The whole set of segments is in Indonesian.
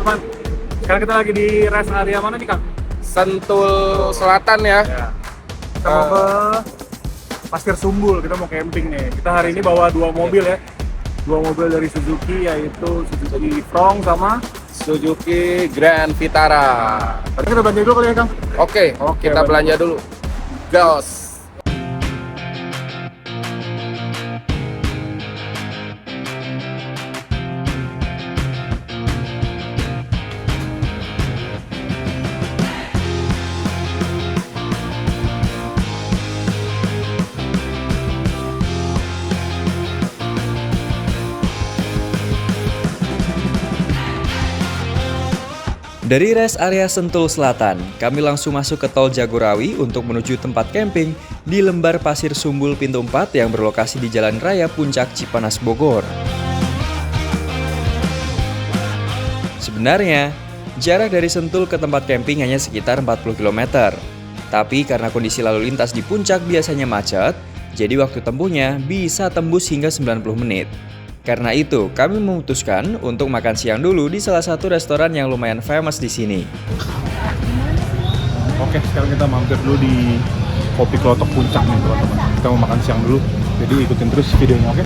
teman-teman. Sekarang kita lagi di rest area mana nih, Kang? Sentul Selatan ya. Kita mau ke Pasir Sumbul, kita mau camping nih. Kita hari ini bawa dua mobil ya. Dua mobil dari Suzuki, yaitu Suzuki Frong sama Suzuki Grand Vitara. tadi kita belanja dulu kali ya, Kang? Oke, kita belanja dulu. Gas. Dari rest area Sentul Selatan, kami langsung masuk ke tol Jagorawi untuk menuju tempat camping di Lembar Pasir Sumbul Pintu 4 yang berlokasi di Jalan Raya Puncak Cipanas Bogor. Sebenarnya, jarak dari Sentul ke tempat camping hanya sekitar 40 km. Tapi karena kondisi lalu lintas di puncak biasanya macet, jadi waktu tempuhnya bisa tembus hingga 90 menit. Karena itu, kami memutuskan untuk makan siang dulu di salah satu restoran yang lumayan famous di sini. Oke, sekarang kita mampir dulu di Kopi Klotok Puncak nih, teman-teman. Kita mau makan siang dulu, jadi ikutin terus videonya, oke?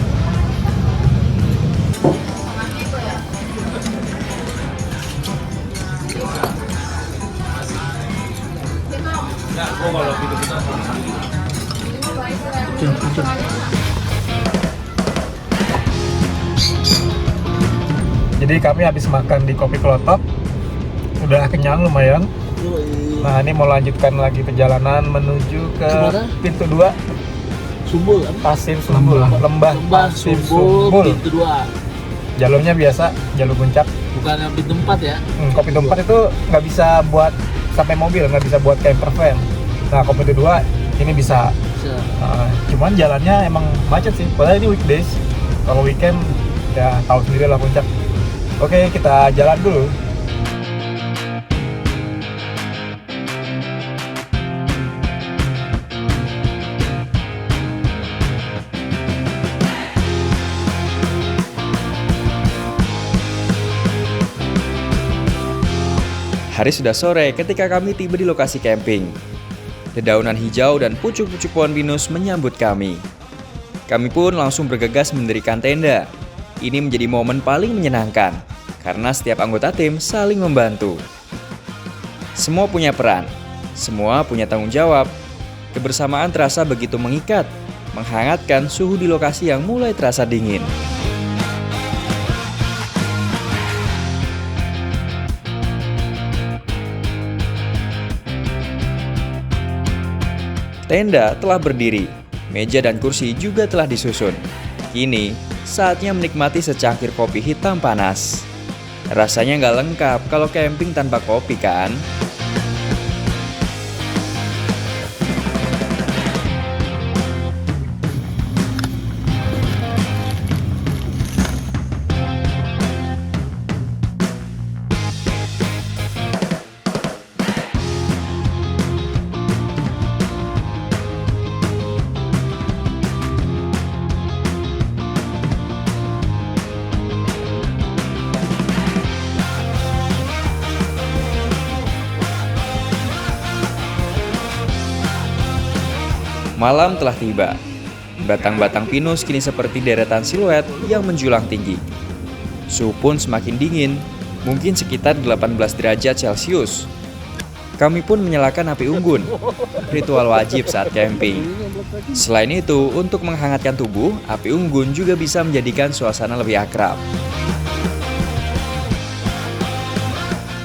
Jadi kami habis makan di Kopi Klotok, udah kenyang lumayan. Nah, ini mau lanjutkan lagi perjalanan menuju ke Kemana? pintu 2 Sumbul kan? Pasir Sumbul, Lembah Pasir Sumbul pintu 2. Jalurnya biasa, jalur puncak. Bukan yang pintu 4 ya. Kopi pintu 4 itu nggak bisa buat sampai mobil, nggak bisa buat camper van. Nah, Kopi pintu 2 ini bisa. Bisa. Cuman jalannya emang macet sih, padahal ini weekdays. Kalau weekend ya tahu sendiri lah puncak. Oke, kita jalan dulu. Hari sudah sore ketika kami tiba di lokasi camping. Dedaunan hijau dan pucuk-pucuk pohon pinus menyambut kami. Kami pun langsung bergegas mendirikan tenda. Ini menjadi momen paling menyenangkan, karena setiap anggota tim saling membantu. Semua punya peran, semua punya tanggung jawab. Kebersamaan terasa begitu mengikat, menghangatkan suhu di lokasi yang mulai terasa dingin. Tenda telah berdiri, meja dan kursi juga telah disusun. Kini, saatnya menikmati secangkir kopi hitam panas. Rasanya nggak lengkap kalau camping tanpa kopi kan? Malam telah tiba. Batang-batang pinus kini seperti deretan siluet yang menjulang tinggi. Suhu pun semakin dingin, mungkin sekitar 18 derajat Celcius. Kami pun menyalakan api unggun, ritual wajib saat camping. Selain itu, untuk menghangatkan tubuh, api unggun juga bisa menjadikan suasana lebih akrab.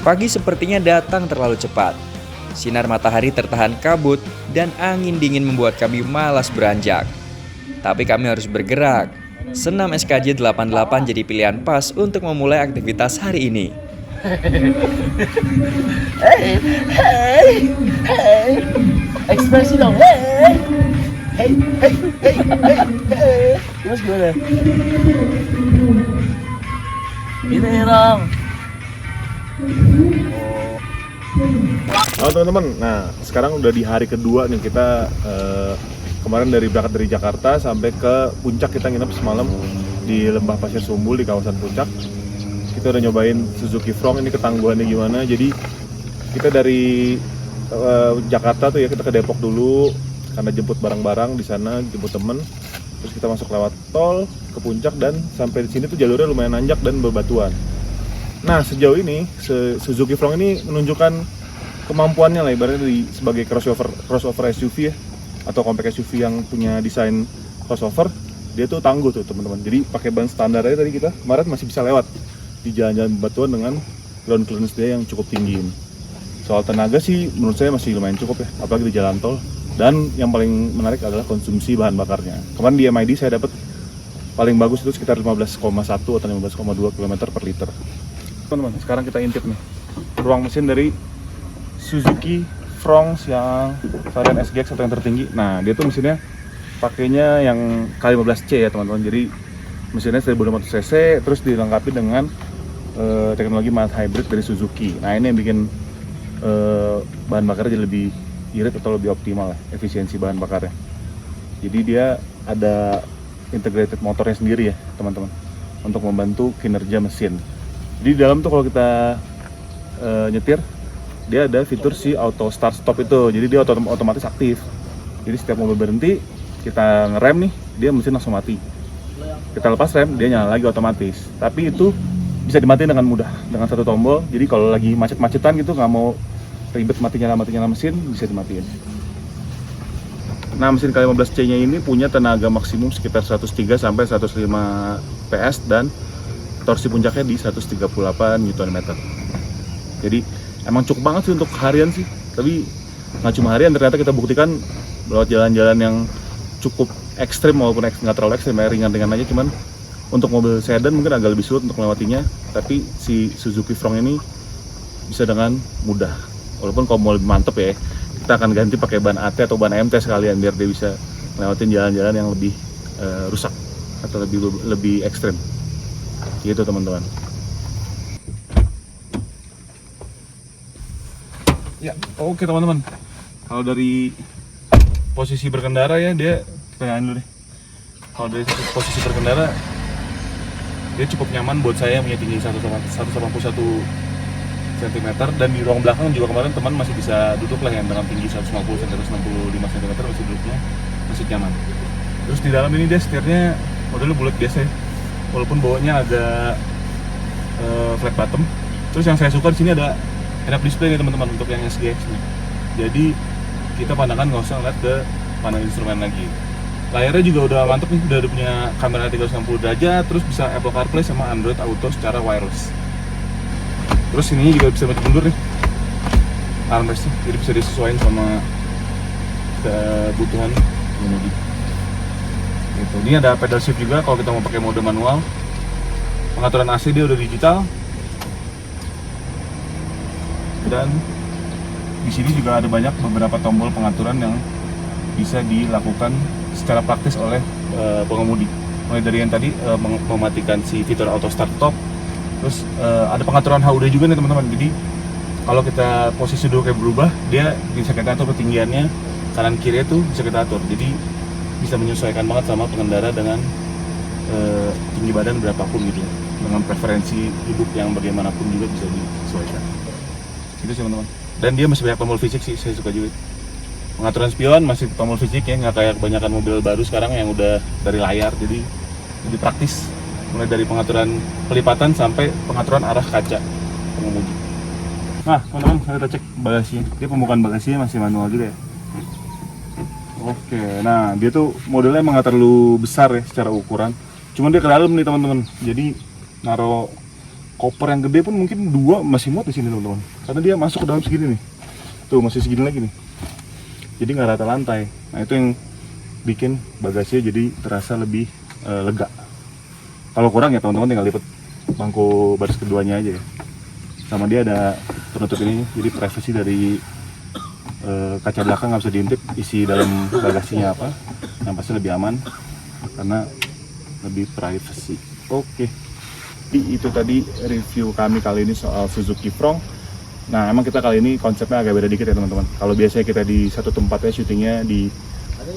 Pagi sepertinya datang terlalu cepat. Sinar matahari tertahan kabut dan angin dingin membuat kami malas beranjak. Tapi kami harus bergerak. Senam SKJ 88 jadi pilihan pas untuk memulai aktivitas hari ini. Hey, ekspresi dong. Hey. Terus gimana? Gini dong. Halo teman-teman, nah sekarang udah di hari kedua nih kita kemarin berangkat dari Jakarta sampai ke puncak. Kita nginep semalam di Lembah Pasir Sumbul di kawasan puncak. kita udah nyobain Suzuki Frong. Ini ketangguhannya gimana. Jadi kita dari Jakarta tuh ya, kita ke Depok dulu karena jemput barang-barang di sana, jemput temen. Terus kita masuk lewat tol ke puncak dan sampai di sini tuh jalurnya lumayan nanjak dan berbatuan. Nah, sejauh ini Suzuki Frong ini menunjukkan kemampuannya lah ibaratnya sebagai crossover SUV ya, atau compact SUV yang punya desain crossover. Dia tuh tangguh tuh teman-teman. Jadi pakai ban standar aja tadi kita kemarin masih bisa lewat di jalan-jalan bebatuan dengan ground clearance dia yang cukup tinggi ini. Soal tenaga sih menurut saya masih lumayan cukup ya, apalagi di jalan tol. Dan yang paling menarik adalah konsumsi bahan bakarnya. Kemarin di MID saya dapat paling bagus itu sekitar 15,1 atau 15,2 km per liter. Teman-teman, sekarang kita intip nih ruang mesin dari Suzuki Frong yang varian SGX atau yang tertinggi. Nah, dia tuh mesinnya pakainya yang K15C ya teman-teman. Jadi mesinnya 1200 cc, terus dilengkapi dengan teknologi mild hybrid dari Suzuki. Nah, ini yang bikin bahan bakarnya jadi lebih irit atau lebih optimal lah, efisiensi bahan bakarnya. Jadi dia ada integrated motornya sendiri ya teman-teman, untuk membantu kinerja mesin. Jadi di dalam tuh kalau kita nyetir, dia ada fitur si auto start stop itu. Jadi dia otomatis aktif. Jadi setiap mobil berhenti, kita ngerem nih, dia mesin langsung mati. Kita lepas rem, dia nyala lagi otomatis. Tapi itu bisa dimatiin dengan mudah dengan satu tombol. Jadi kalau lagi macet-macetan gitu, nggak mau ribet mati nyala mesin, bisa dimatiin. Nah, mesin K15C nya ini punya tenaga maksimum sekitar 103 sampai 105 PS dan torsi puncaknya di 138 Nm. Jadi emang cukup banget sih untuk harian sih. Tapi nggak cuma harian, ternyata kita buktikan lewat jalan-jalan yang cukup ekstrim, walaupun nggak terlalu ekstrim ya, ringan-ringan aja. Cuman untuk mobil sedan mungkin agak lebih sulit untuk melewatinya, tapi si Suzuki Frong ini bisa dengan mudah. Walaupun kalau mau lebih mantep ya, kita akan ganti pakai ban AT atau ban MT sekalian biar dia bisa ngelewatin jalan-jalan yang lebih rusak atau lebih ekstrim. Gitu teman-teman. Ya, oke teman-teman. Kalau dari posisi berkendara ya, dia kita nyalain dulu deh. Kalau dari posisi berkendara, dia cukup nyaman buat saya yang punya tinggi 181 cm, dan di ruang belakang juga kemarin teman masih bisa duduk lah yang dengan tinggi 150 cm, 165 cm masih duduknya masih nyaman. Terus di dalam ini dia setirnya modelnya bulat biasa ya, walaupun bawahnya agak flat bottom. Terus yang saya suka di sini ada head-up display nih teman-teman untuk yang SGX nih. Jadi kita pandangan nggak usah ngeliat ke panel instrumen lagi. Layarnya juga udah mantep nih, udah punya kamera 360 derajat, terus bisa Apple CarPlay sama Android Auto secara wireless. Terus ini juga bisa maju mundur nih armrestnya, jadi bisa disesuaikan sama kebutuhan pengemudi. Gitu. Ini ada pedal shift juga kalau kita mau pakai mode manual. Pengaturan AC dia udah digital. Dan di sini juga ada beberapa tombol pengaturan yang bisa dilakukan secara praktis oleh pengemudi. Mulai dari yang tadi mematikan si fitur auto start stop. Terus ada pengaturan HUD juga nih teman-teman. Jadi kalau kita posisi duduknya berubah, dia bisa kita atur ketinggiannya, kanan kiri itu bisa kita atur. Jadi bisa menyesuaikan banget sama pengendara dengan tinggi badan berapapun gitu, dengan preferensi duduk yang bagaimanapun juga bisa disesuaikan. Itu sih teman-teman. Dan dia masih banyak tombol fisik sih, saya suka juga. Pengaturan spion masih tombol fisik ya, nggak kayak kebanyakan mobil baru sekarang yang udah dari layar. Jadi lebih praktis. Mulai dari pengaturan pelipatan sampai pengaturan arah kaca pengemudi. Nah, teman-teman, kita cek bagasinya. Dia pembukaan bagasinya masih manual juga ya. Oke, nah dia tuh modelnya emang nggak terlalu besar ya secara ukuran. Cuman dia ke dalam nih teman-teman. Jadi naruh koper yang gede pun mungkin 2 masih muat di sini teman-teman. Karena dia masuk ke dalam segini nih. Tuh masih segini lagi nih. Jadi nggak rata lantai. Nah itu yang bikin bagasinya jadi terasa lebih lega. Kalau kurang ya teman-teman tinggal lipat bangku baris keduanya aja ya. Sama dia ada penutup ini, jadi privasi dari kaca belakang nggak bisa diintip isi dalam bagasinya apa. Yang pasti lebih aman karena lebih privacy. Oke. Itu tadi review kami kali ini soal Suzuki Frong. Nah emang kita kali ini konsepnya agak beda dikit ya teman-teman. Kalau biasanya kita di satu tempat ya syutingnya di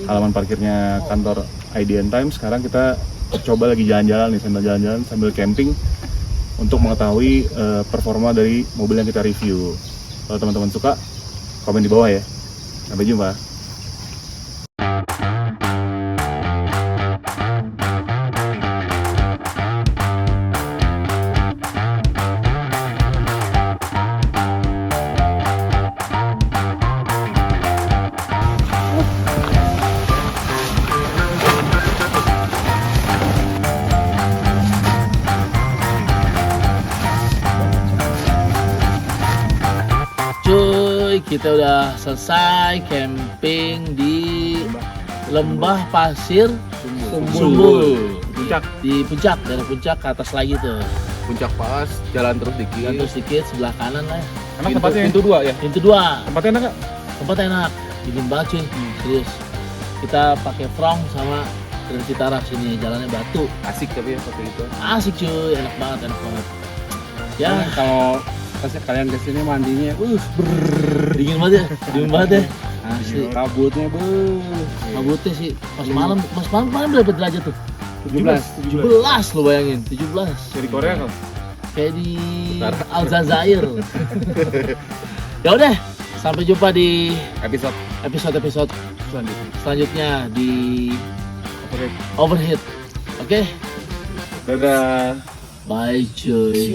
halaman parkirnya kantor IDN Times, sekarang kita coba lagi jalan-jalan nih, sambil jalan-jalan sambil camping untuk mengetahui performa dari mobil yang kita review. Kalau teman-teman suka, komen di bawah ya. Sampai jumpa. Cuy, kita udah selesai camping di Lembah Pasir Sumbul. Puncak. Di puncak, dari puncak ke atas lagi tuh. Puncak pas, jalan terus dikit. Jalan terus sedikit sebelah kanan lah. Enak tempatnya pintu 2 ya? Pintu 2. Tempatnya enak nggak? Tempat enak, dingin banget cuy. Serius. Kita pakai frong sama Grand Vitara sini, jalannya batu. Asik tapi ya pakai itu. Asik cuy, enak banget, enak banget. Ya, Kalau kalian kesini mandinya, dingin banget ya, dingin banget ya. asli. Kabutnya Kabutnya sih, pas malam kemarin berapa derajat tuh? 17. 17 lo bayangin, 17. Dari Korea kan? Kayak di Aljazair. Ya udah, sampai jumpa di episode selanjutnya di Overheat. Oke, Dadah. bye cuy.